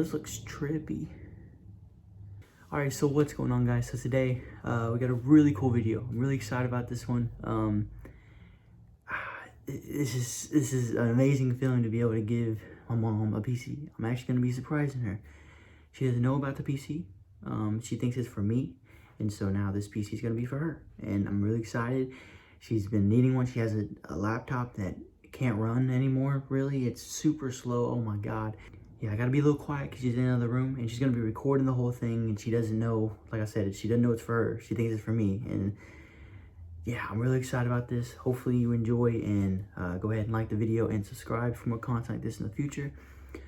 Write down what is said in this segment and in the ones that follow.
this looks trippy. Alright, so what's going on, guys? So today, we got a really cool video. I'm really excited about this one. This is an amazing feeling to be able to give my mom a PC. I'm actually going to be surprising her. She doesn't know about the PC. She thinks it's for me. And so now this PC is going to be for her. And I'm really excited. She's been needing one. She has a laptop that can't run anymore, really. It's super slow. Oh my God. Yeah, I got to be a little quiet because she's in another room. And she's going to be recording the whole thing. And she doesn't know, like I said, she doesn't know it's for her. She thinks it's for me. And yeah, I'm really excited about this. Hopefully you enjoy, and go ahead and like the video and subscribe for more content like this in the future.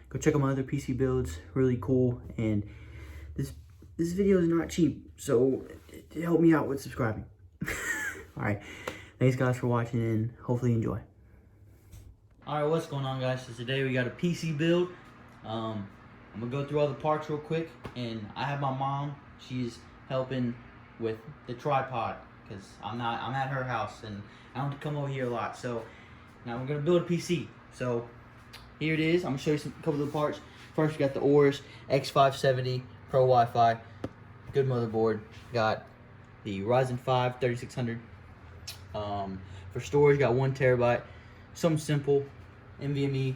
Go check out my other PC builds, really cool. And this video is not cheap, so help me out with subscribing. All right, thanks guys for watching, and hopefully you enjoy. All right, what's going on, guys? So today we got a PC build. I'm gonna go through all the parts real quick, and I have my mom. She's helping with the tripod, because I'm at her house and I don't come over here a lot. So now we're gonna build a PC. So here it is. I'm gonna show you a couple of the parts. First, we got the Aorus X570 Pro Wi-Fi, good motherboard. Got the Ryzen 5 3600. For storage, got 1 terabyte. Something simple, NVMe.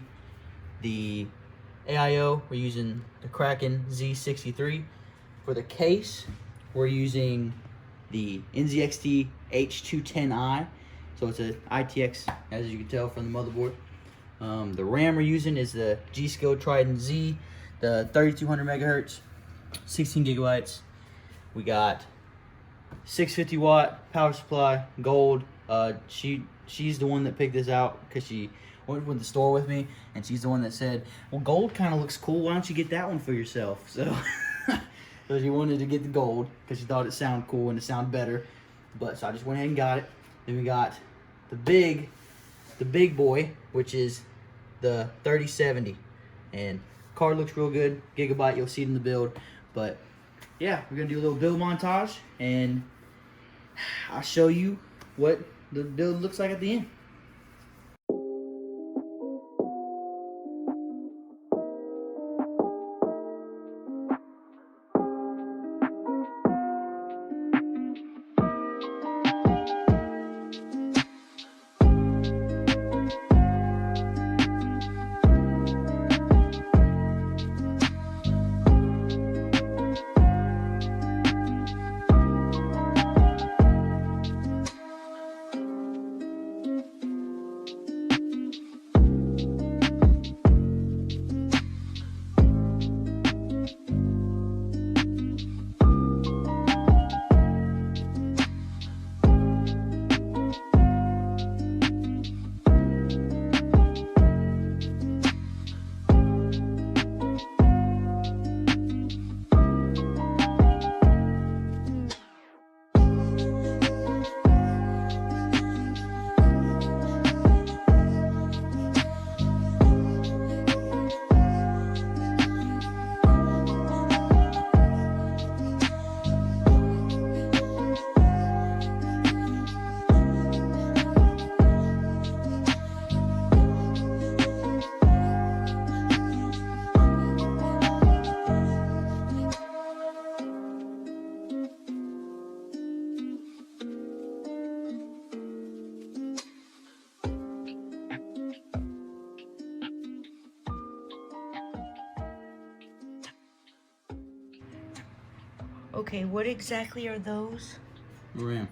The AIO, we're using the Kraken Z63. For the case, we're using the NZXT H210 I, so it's a ITX, as you can tell from the motherboard. The RAM we're using is the G.Skill TridentZ, the 3200 megahertz, 16 gigabytes. We got 650 watt power supply, gold. She's the one that picked this out because she went to the store with me, and she's the one that said, well, gold kind of looks cool, why don't you get that one for yourself? So so she wanted to get the gold because she thought it sounded cool and it sounded better. But so I just went ahead and got it. Then we got the big boy, which is the 3070. And card looks real good. Gigabyte, you'll see it in the build. But yeah, we're gonna do a little build montage, and I'll show you what the build looks like at the end. Okay, what exactly are those? RAM.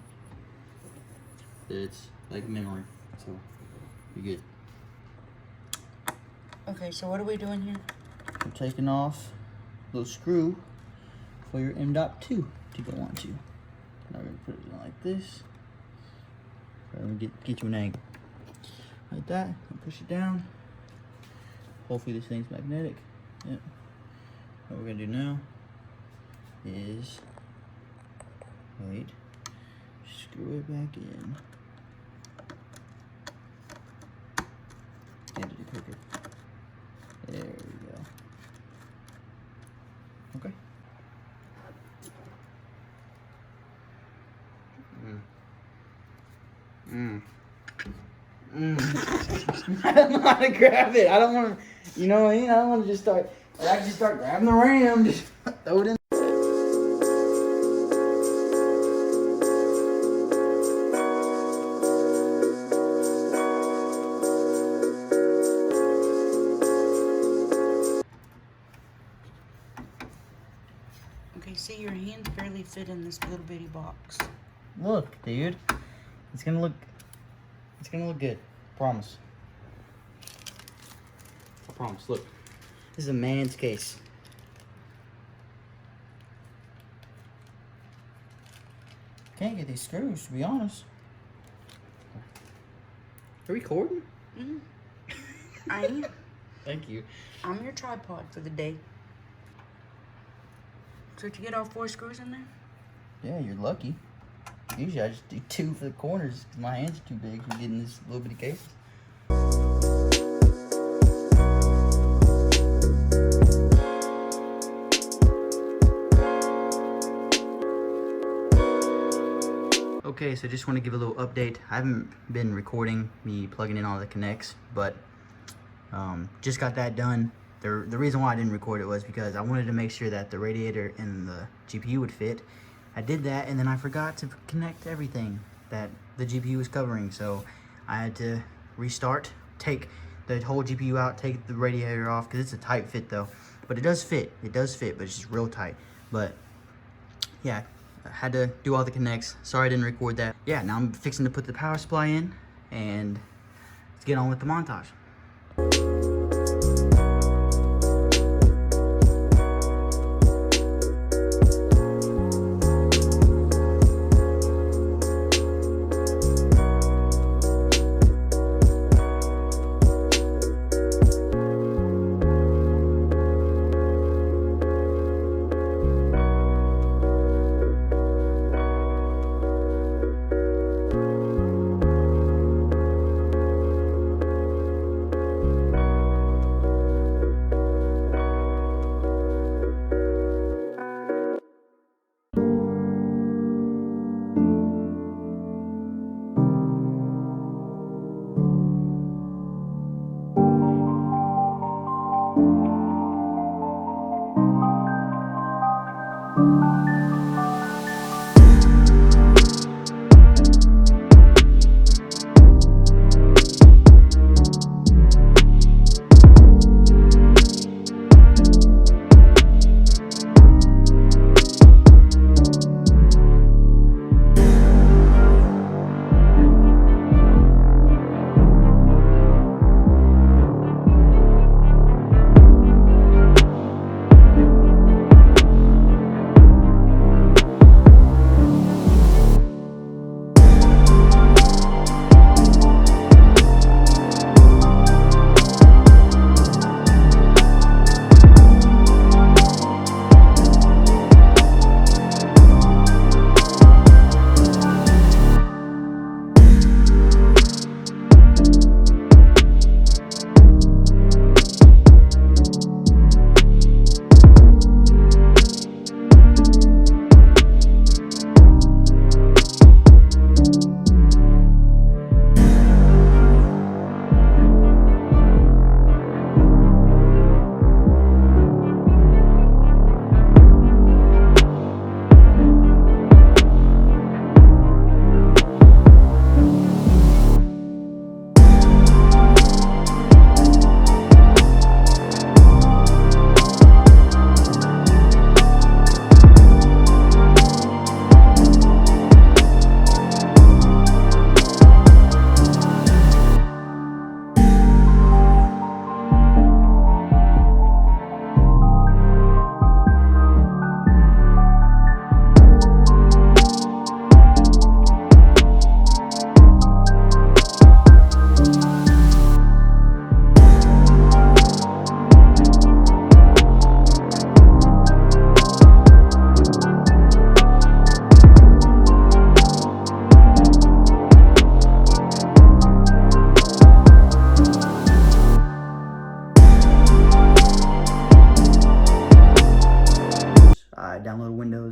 It's like memory, so you're good. Okay, so what are we doing here? We're taking off a little screw for your M.2 if you don't want to. Now we're gonna put it in like this. Let me get you an angle. Like that. And push it down. Hopefully this thing's magnetic. Yep. What we're gonna do now is wait, screw it back in. And do it quicker. There we go. Okay. I don't know how to grab it. I don't want to, you know what I mean? I don't want to just start Or I can just start grabbing the RAM, just throw it in. Okay, see, your hands barely fit in this little bitty box. Look, dude. It's gonna look good. Promise. I promise. Look. This is a man's case. Can't get these screws, to be honest. Are we recording? Mm-hmm. I am. Thank you. I'm your tripod for the day. So did you get all 4 screws in there? Yeah, you're lucky. Usually I just do 2 for the corners because my hands are too big for getting this little bitty case. Okay, so just want to give a little update. I haven't been recording me plugging in all the connects, but just got that done. The reason why I didn't record it was because I wanted to make sure that the radiator and the GPU would fit. I did that, and then I forgot to connect everything that the GPU was covering, so I had to restart, take the whole GPU out, take the radiator off, because it's a tight fit though. But it does fit, but it's just real tight. But yeah, I had to do all the connects. Sorry I didn't record that. Yeah, now I'm fixing to put the power supply in, and let's get on with the montage.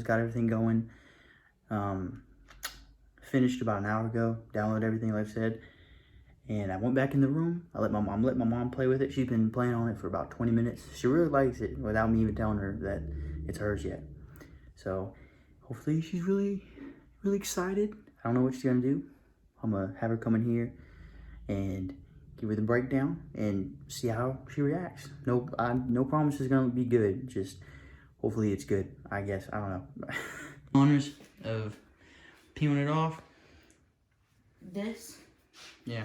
Got everything going. Finished about an hour ago. Download everything like I said. And I went back in the room. I let my mom play with it. She's been playing on it for about 20 minutes. She really likes it without me even telling her that it's hers yet. So hopefully she's really excited. I don't know what she's gonna do. I'm gonna have her come in here and give her the breakdown and see how she reacts. No promise it's gonna be good. Just hopefully it's good. I guess, I don't know. Honors of peeling it off. This? Yeah.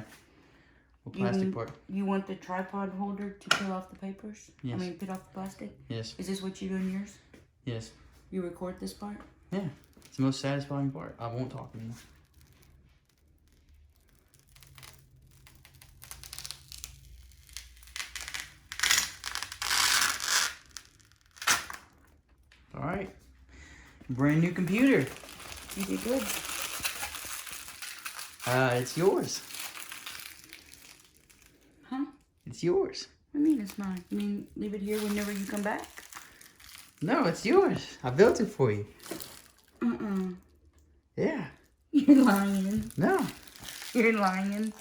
What plastic part? You want the tripod holder to peel off the papers? Yes. I mean, peel off the plastic? Yes. Is this what you do in yours? Yes. You record this part? Yeah. It's the most satisfying part. I won't talk anymore. All right. Brand new computer. You did good. It's yours. Huh? It's yours. I mean, it's mine. You mean leave it here whenever you come back? No, it's yours. I built it for you. Yeah. You're lying. No. You're lying.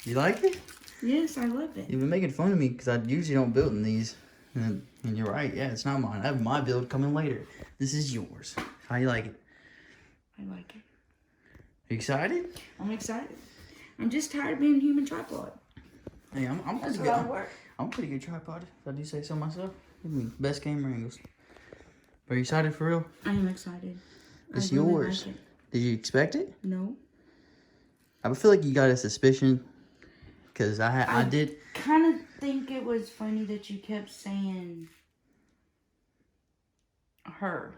You like it? Yes, I love it. You've been making fun of me because I usually don't build in these. And you're right. Yeah, it's not mine. I have my build coming later. This is yours. How you like it? I like it. Are you excited? I'm excited. I'm just tired of being a human tripod. Hey, I'm That's pretty a lot good. of work. I'm a pretty good tripod, if I do say so myself. Give me best camera angles. Are you excited for real? I am excited. It's I really yours. like it. Did you expect it? No. I feel like you got a suspicion because I did. Kind of think it was funny that you kept saying her.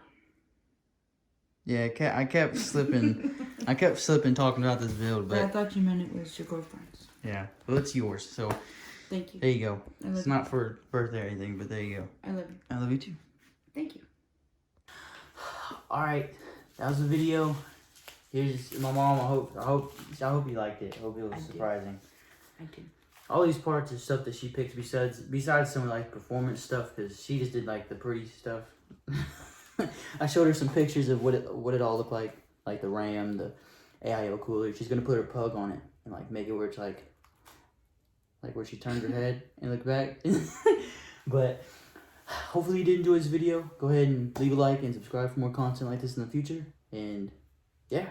Yeah, I kept slipping. I kept slipping talking about this build, But I but thought you meant it was your girlfriend's. yeah, well, it's yours. So Thank you. there you go. I love It's you. not for birthday or anything, but there you go. I love you. I love you too. Thank you. All right, that was the video. Here's my mom. I hope you liked it. I hope it was surprising. I do. All these parts are stuff that she picked besides some like performance stuff, because she just did like the pretty stuff. I showed her some pictures of what it all looked like the RAM, the AIO cooler. She's gonna put her pug on it and like make it where it's like where she turned her head and looked back. But hopefully you did enjoy this video. Go ahead and leave a like and subscribe for more content like this in the future. And yeah.